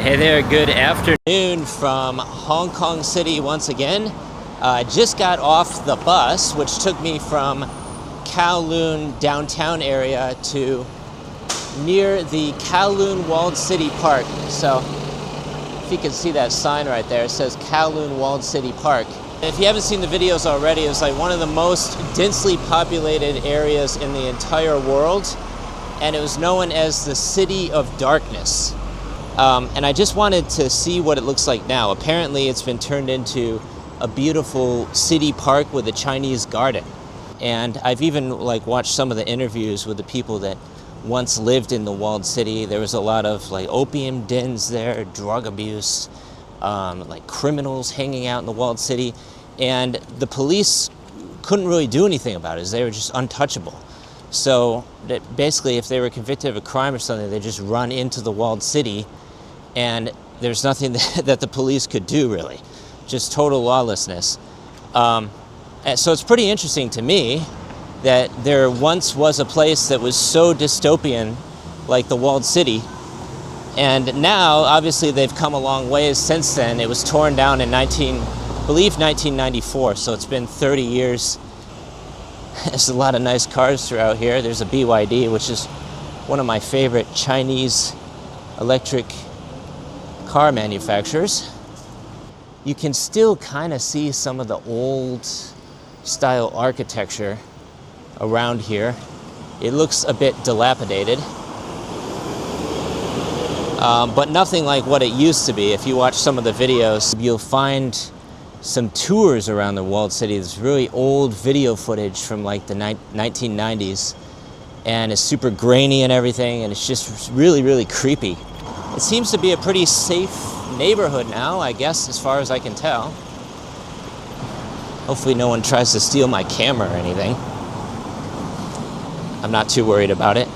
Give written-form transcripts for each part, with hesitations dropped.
Hey there, good afternoon from Hong Kong City once again. Just got off the bus, which took me from Kowloon downtown area to near the Kowloon Walled City Park. So if you can see that sign right there, it says Kowloon Walled City Park. If you haven't seen the videos already, it's like one of the most densely populated areas in the entire world, and it was known as the City of Darkness. And I just wanted to see what it looks like now. Apparently it's been turned into a beautiful city park with a Chinese garden. And I've even watched some of the interviews with the people that once lived in the walled city. There was a lot of opium dens there, drug abuse, criminals hanging out in the walled city. And the police couldn't really do anything about it, as they were just untouchable. So that basically if they were convicted of a crime or something, they just run into the walled city, and there's nothing that the police could do, really. Just total lawlessness. So it's pretty interesting to me that there once was a place that was so dystopian, like the walled city, and now, obviously, they've come a long ways since then. It was torn down in 1994, so it's been 30 years. There's a lot of nice cars throughout here. There's a BYD, which is one of my favorite Chinese electric car manufacturers. You can still kind of see some of the old style architecture around here. It looks a bit dilapidated, but nothing like what it used to be. If you watch some of the videos, you'll find some tours around the walled city. There's really old video footage from the 1990s, and it's super grainy and everything, and it's just really, really creepy. It seems to be a pretty safe neighborhood now, I guess, as far as I can tell. Hopefully no one tries to steal my camera or anything. I'm not too worried about it.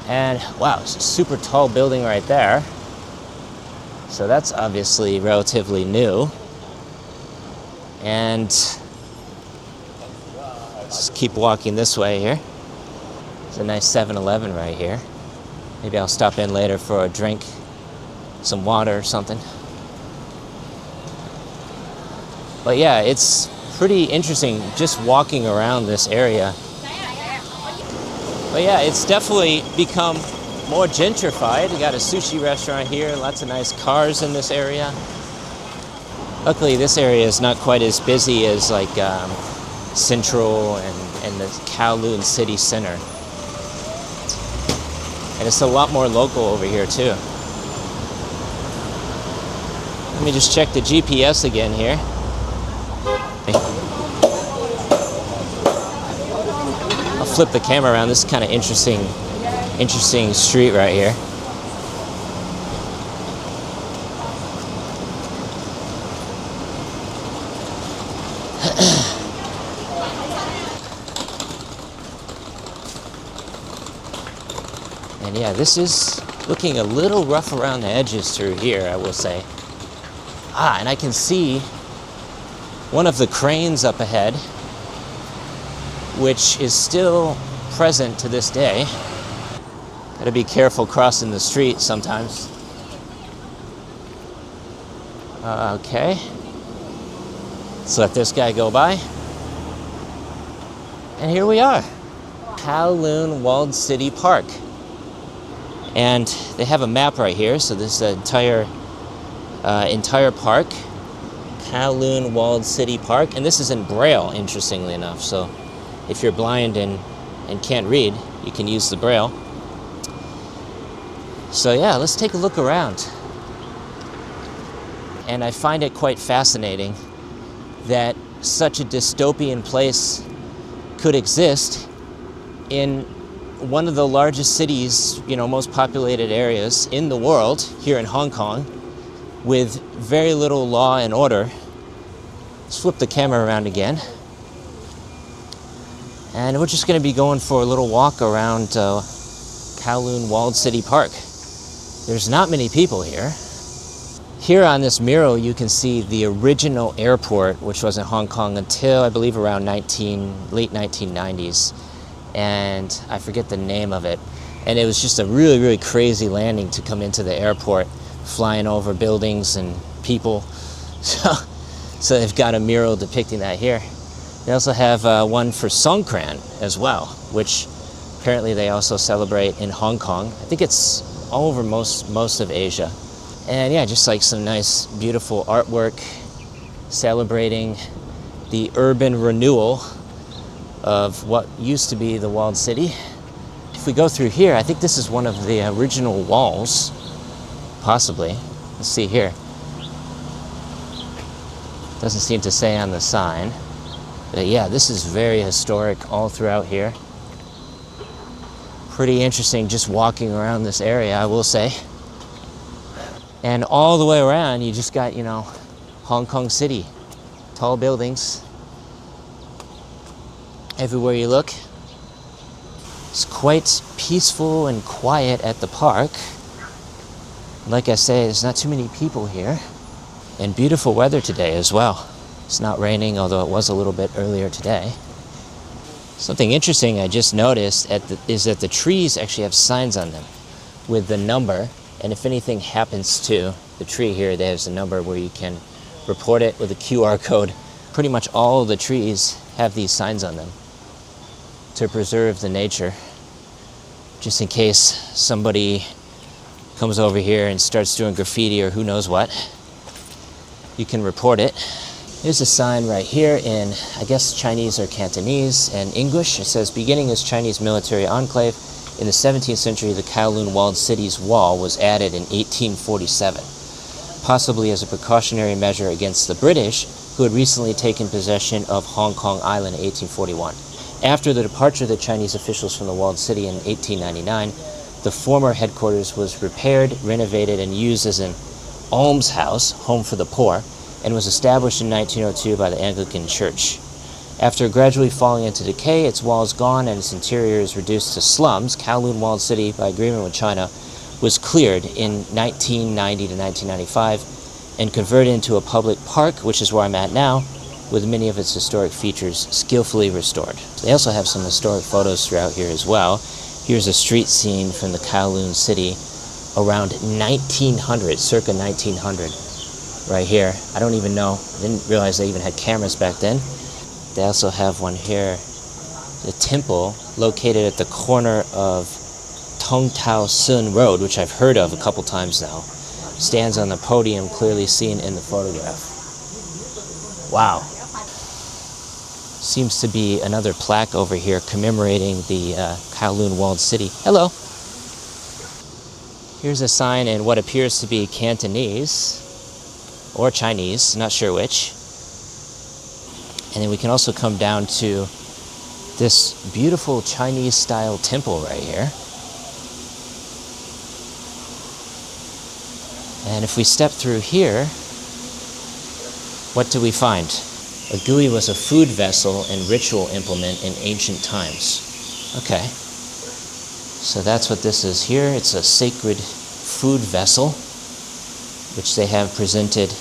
And wow, it's a super tall building right there. So that's obviously relatively new. And let's keep walking this way here. There's a nice 7-Eleven right here. Maybe I'll stop in later for a drink, some water or something. But yeah, it's pretty interesting just walking around this area. But yeah, it's definitely become more gentrified. We got a sushi restaurant here, lots of nice cars in this area. Luckily, this area is not quite as busy as Central and the Kowloon city center. And it's a lot more local over here too. Let me just check the GPS again here. I'll flip the camera around. This is kind of interesting street right here. And yeah, this is looking a little rough around the edges through here, I will say. And I can see one of the cranes up ahead, which is still present to this day. Gotta be careful crossing the street sometimes. Okay. Let's let this guy go by. And here we are. Kowloon Walled City Park. And they have a map right here, so this is the entire park. Kowloon Walled City Park. And this is in Braille, interestingly enough. So if you're blind and can't read, you can use the Braille. So yeah, let's take a look around. And I find it quite fascinating that such a dystopian place could exist in one of the largest cities, most populated areas in the world, here in Hong Kong, with very little law and order. Let's flip the camera around again. And we're just going to be going for a little walk around Kowloon Walled City Park. There's not many people here. Here on this mural, you can see the original airport, which was in Hong Kong until, I believe, around late 1990s. And I forget the name of it. And it was just a really, really crazy landing to come into the airport. flying over buildings and people. So they've got a mural depicting that here. They also have one for Songkran as well, which apparently they also celebrate in Hong Kong. I think it's all over most of Asia. And yeah, just like some nice, beautiful artwork celebrating the urban renewal of what used to be the walled city. If we go through here, I think this is one of the original walls, possibly. Let's see here. Doesn't seem to say on the sign. But yeah, this is very historic all throughout here. Pretty interesting just walking around this area, I will say. And all the way around, you just got, you know, Hong Kong City. Tall buildings. Everywhere you look. It's quite peaceful and quiet at the park. Like I say, there's not too many people here. And beautiful weather today as well. It's not raining, although it was a little bit earlier today. Something interesting I just noticed is that the trees actually have signs on them with the number, and if anything happens to the tree here, there's a number where you can report it with a QR code. Pretty much all the trees have these signs on them to preserve the nature, just in case somebody comes over here and starts doing graffiti or who knows what. You can report it. Here's a sign right here in, I guess, Chinese or Cantonese and English. It says, beginning as Chinese military enclave, in the 17th century, the Kowloon walled city's wall was added in 1847, possibly as a precautionary measure against the British, who had recently taken possession of Hong Kong Island in 1841. After the departure of the Chinese officials from the walled city in 1899, the former headquarters was repaired, renovated, and used as an almshouse, home for the poor, and was established in 1902 by the Anglican Church. After gradually falling into decay, its walls gone and its interior is reduced to slums, Kowloon Walled City, by agreement with China, was cleared in 1990 to 1995 and converted into a public park, which is where I'm at now, with many of its historic features skillfully restored. They also have some historic photos throughout here as well. Here's a street scene from the Kowloon city around 1900, circa 1900. Right here. I don't even know. I didn't realize they even had cameras back then. They also have one here. The temple located at the corner of Tong Tao Sun Road, which I've heard of a couple times now, stands on the podium clearly seen in the photograph. Wow. Seems to be another plaque over here commemorating the Kowloon walled city. Hello. Here's a sign in what appears to be Cantonese or Chinese, not sure which. And then we can also come down to this beautiful Chinese style temple right here. And if we step through here, what do we find? A gui was a food vessel and ritual implement in ancient times. Okay. So that's what this is here. It's a sacred food vessel, which they have presented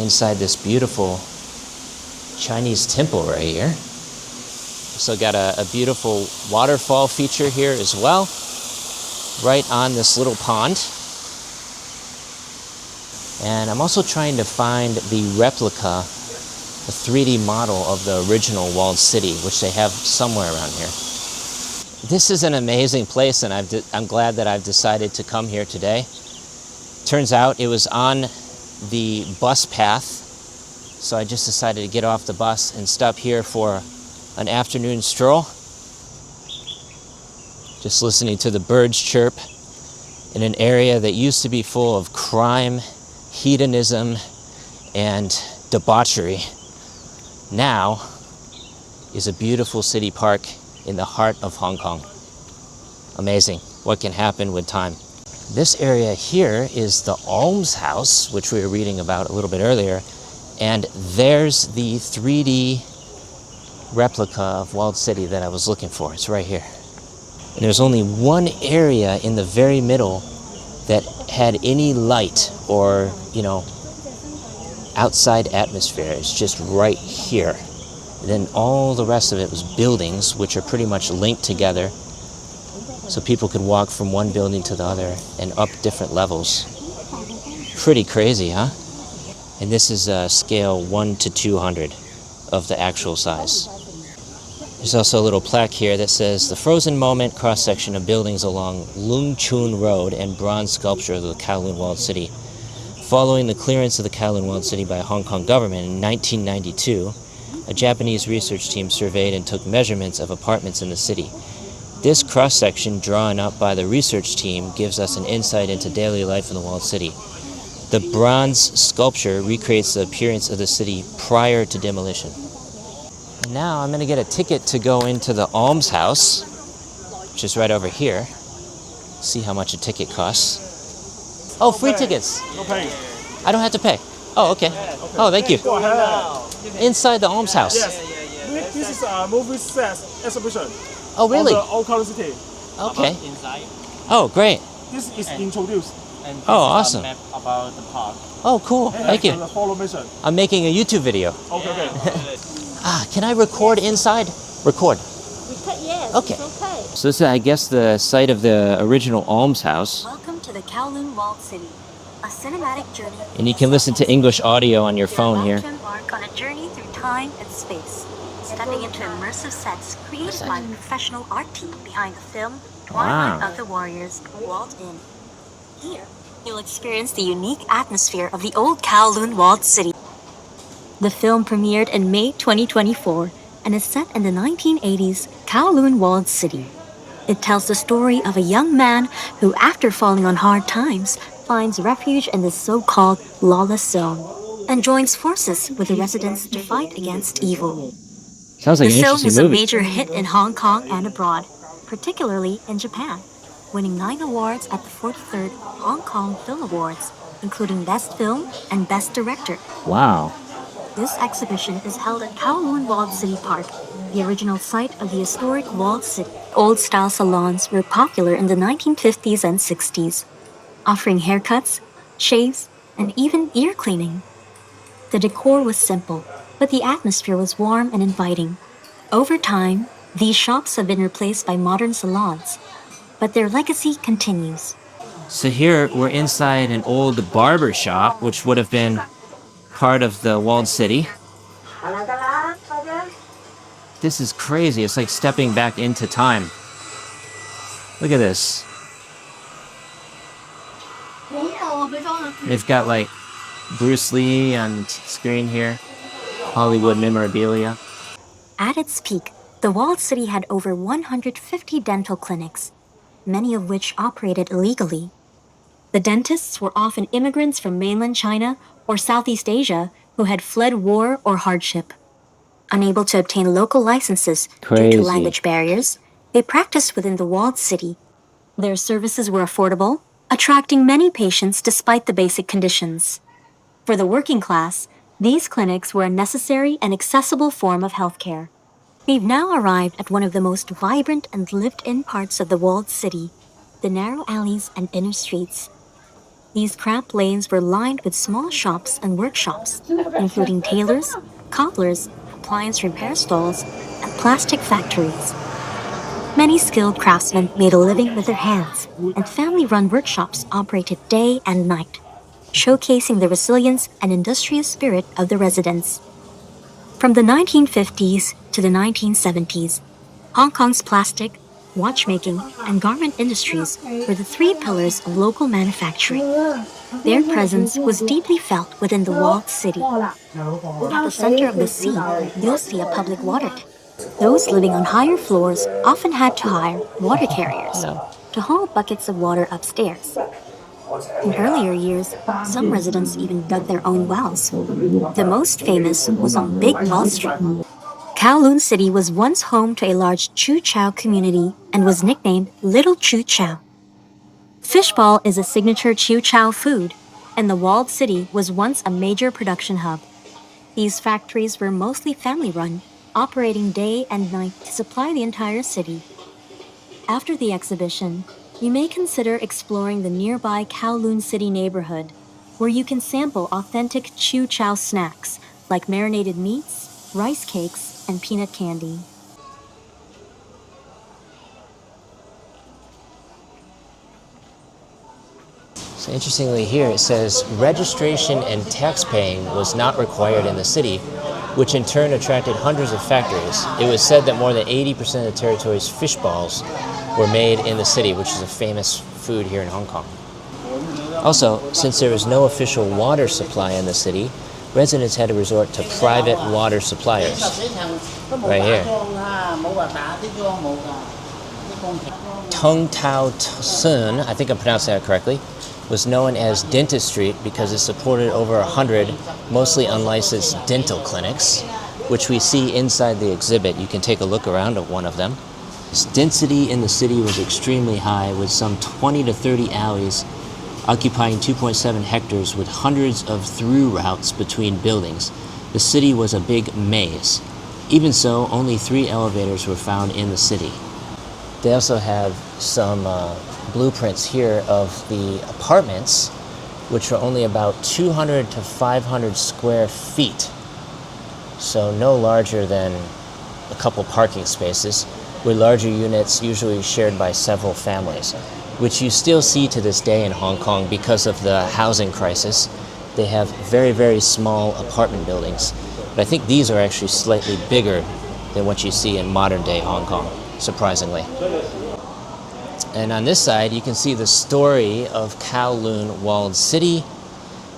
inside this beautiful Chinese temple right here. So got a beautiful waterfall feature here as well, right on this little pond. And I'm also trying to find the replica, the 3D model of the original walled city, which they have somewhere around here. This is an amazing place, and I'm glad that I've decided to come here today. Turns out it was on the bus path, so I just decided to get off the bus and stop here for an afternoon stroll. Just listening to the birds chirp in an area that used to be full of crime, hedonism, and debauchery. Now is a beautiful city park in the heart of Hong Kong. Amazing what can happen with time. This area here is the almshouse, which we were reading about a little bit earlier, and there's the 3D replica of walled city that I was looking for. It's right here. And there's only one area in the very middle that had any light or, outside atmosphere. It's just right here. And then all the rest of it was buildings, which are pretty much linked together, so people could walk from one building to the other and up different levels. Pretty crazy, huh? And this is scale 1 to 200 of the actual size. There's also a little plaque here that says the frozen moment cross-section of buildings along Lung Chun Road and bronze sculpture of the Kowloon walled city. Following the clearance of the Kowloon walled city by Hong Kong government in 1992, a Japanese research team surveyed and took measurements of apartments in the city. This cross-section drawn up by the research team gives us an insight into daily life in the walled city. The bronze sculpture recreates the appearance of the city prior to demolition. Now I'm going to get a ticket to go into the almshouse, which is right over here. See how much a ticket costs. Oh, free tickets. No paying. I don't have to pay. Oh, okay. Oh, thank you. Go ahead. Inside the almshouse. Yes. This is a movie set exhibition. Oh, really? On the old Kowloon city. Okay. Inside. Oh, great. This is introduced. And Oh, awesome. map about the park. Oh, cool. Thank you. The follow mission. I'm making a YouTube video. Okay. Can I record inside? Record. Yes, Okay. it's okay. So this is, I guess, the site of the original almshouse. Welcome to the Kowloon walled city, a cinematic journey. And you can listen to English audio on your phone here. You're about to embark on a journey through time and space, stepping into immersive sets created by the professional art team behind the film Twilight Wow. of the Warriors, Walled In. Here, you'll experience the unique atmosphere of the old Kowloon walled city. The film premiered in May 2024 and is set in the 1980s Kowloon walled city. It tells the story of a young man who, after falling on hard times, finds refuge in the so-called lawless zone and joins forces with the residents to fight against evil. Sounds like The an film interesting was a movie. major hit in Hong Kong and abroad, particularly in Japan, winning 9 awards at the 43rd Hong Kong Film Awards, including Best Film and Best Director. Wow. This exhibition is held at Kowloon Walled City Park, the original site of the historic walled city. Old-style salons were popular in the 1950s and 60s, offering haircuts, shaves, and even ear cleaning. The decor was simple, but the atmosphere was warm and inviting. Over time, these shops have been replaced by modern salons, but their legacy continues. So here we're inside an old barber shop, which would have been part of the walled city. This is crazy. It's like stepping back into time. Look at this. They've got like Bruce Lee on screen here. Hollywood memorabilia. At its peak, the walled city had over 150 dental clinics, many of which operated illegally. The dentists were often immigrants from mainland China or Southeast Asia who had fled war or hardship. Unable to obtain local licenses due Crazy. to language barriers, they practiced within the walled city. Their services were affordable, attracting many patients despite the basic conditions. For the working class, these clinics were a necessary and accessible form of healthcare. We've now arrived at one of the most vibrant and lived-in parts of the walled city, the narrow alleys and inner streets. These cramped lanes were lined with small shops and workshops, including tailors, cobblers, appliance repair stalls, and plastic factories. Many skilled craftsmen made a living with their hands, and family-run workshops operated day and night, showcasing the resilience and industrious spirit of the residents. From the 1950s to the 1970s, Hong Kong's plastic, watchmaking, and garment industries were the 3 pillars of local manufacturing. Their presence was deeply felt within the walled city. At the center of the sea, you'll see a public water tank. Those living on higher floors often had to hire water carriers to haul buckets of water upstairs. In earlier years, some residents even dug their own wells. The most famous was on Big Wall Street. Kowloon City was once home to a large Chu Chow community and was nicknamed Little Chu Chow. Fishball is a signature Chu Chow food, and the walled city was once a major production hub. These factories were mostly family-run, operating day and night to supply the entire city. After the exhibition, you may consider exploring the nearby Kowloon City neighborhood, where you can sample authentic Chu Chow snacks like marinated meats, rice cakes, and peanut candy. So interestingly here it says registration and tax paying was not required in the city, which in turn attracted hundreds of factories. It was said that more than 80% of the territory's fish balls were made in the city, which is a famous food here in Hong Kong. Also, since there was no official water supply in the city, residents had to resort to private water suppliers. Right here. Tung Tao Sun, I think I'm pronouncing that correctly, was known as Dentist Street because it supported over 100 mostly unlicensed dental clinics, which we see inside the exhibit. You can take a look around at one of them. Its density in the city was extremely high, with some 20 to 30 alleys occupying 2.7 hectares with hundreds of through routes between buildings. The city was a big maze. Even so, only 3 elevators were found in the city. They also have some blueprints here of the apartments, which are only about 200 to 500 square feet. So no larger than a couple parking spaces, with larger units usually shared by several families, which you still see to this day in Hong Kong because of the housing crisis. They have very, very small apartment buildings. But I think these are actually slightly bigger than what you see in modern day Hong Kong, surprisingly. And on this side, you can see the story of Kowloon Walled City.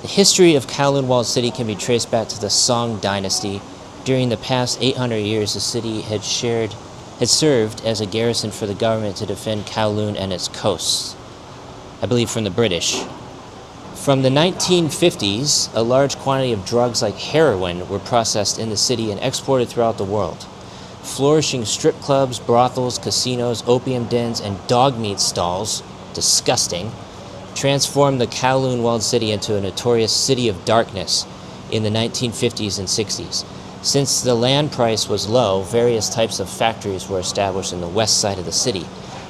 The history of Kowloon Walled City can be traced back to the Song Dynasty. During the past 800 years, the city had served as a garrison for the government to defend Kowloon and its coasts, I believe from the British. From the 1950s, a large quantity of drugs like heroin were processed in the city and exported throughout the world. Flourishing strip clubs, brothels, casinos, opium dens, and dog meat stalls, disgusting, transformed the Kowloon Walled City into a notorious city of darkness in the 1950s and 60s. Since the land price was low, various types of factories were established in the west side of the city.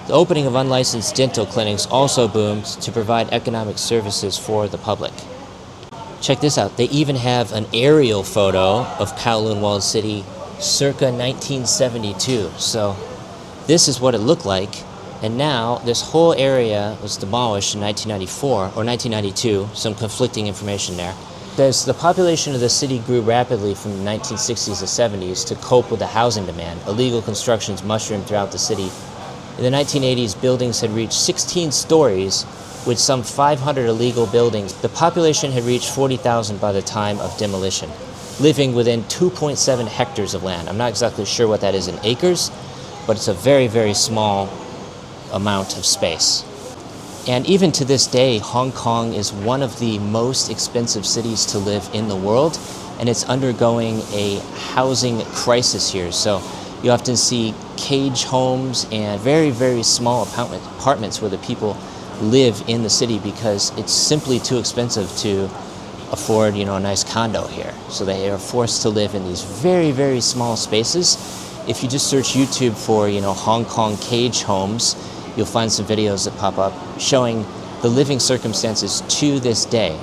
The opening of unlicensed dental clinics also boomed to provide economic services for the public. Check this out. They even have an aerial photo of Kowloon Walled City circa 1972. So this is what it looked like. And now this whole area was demolished in 1994 or 1992. Some conflicting information there. As the population of the city grew rapidly from the 1960s to 70s to cope with the housing demand, illegal constructions mushroomed throughout the city. In the 1980s, buildings had reached 16 stories with some 500 illegal buildings. The population had reached 40,000 by the time of demolition, living within 2.7 hectares of land. I'm not exactly sure what that is in acres, but it's a very, very small amount of space. And even to this day, Hong Kong is one of the most expensive cities to live in the world, and it's undergoing a housing crisis here. So you often see cage homes and very, very small apartments where the people live in the city because it's simply too expensive to afford, a nice condo here. So they are forced to live in these very, very small spaces. If you just search YouTube for, Hong Kong cage homes, you'll find some videos that pop up showing the living circumstances to this day.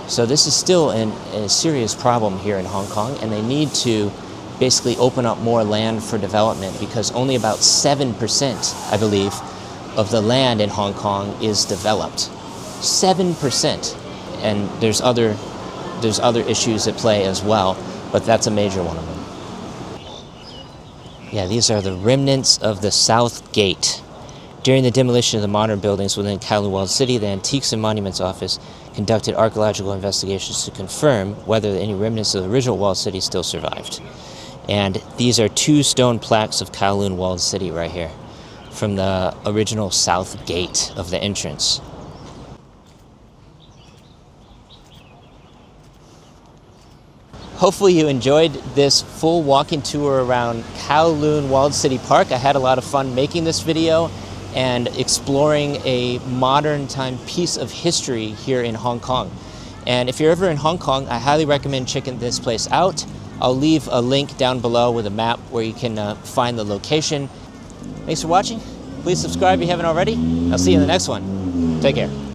So this is still a serious problem here in Hong Kong, and they need to basically open up more land for development because only about 7%, I believe, of the land in Hong Kong is developed. 7%. And there's other issues at play as well, but that's a major one of them. Yeah, these are the remnants of the South Gate. During the demolition of the modern buildings within Kowloon Walled City, the Antiques and Monuments Office conducted archaeological investigations to confirm whether any remnants of the original walled city still survived. And these are 2 stone plaques of Kowloon Walled City right here, from the original South Gate of the entrance. Hopefully you enjoyed this full walking tour around Kowloon Walled City Park. I had a lot of fun making this video and exploring a modern time piece of history here in Hong Kong. And if you're ever in Hong Kong, I highly recommend checking this place out. I'll leave a link down below with a map where you can find the location. Thanks for watching. Please subscribe if you haven't already. I'll see you in the next one. Take care.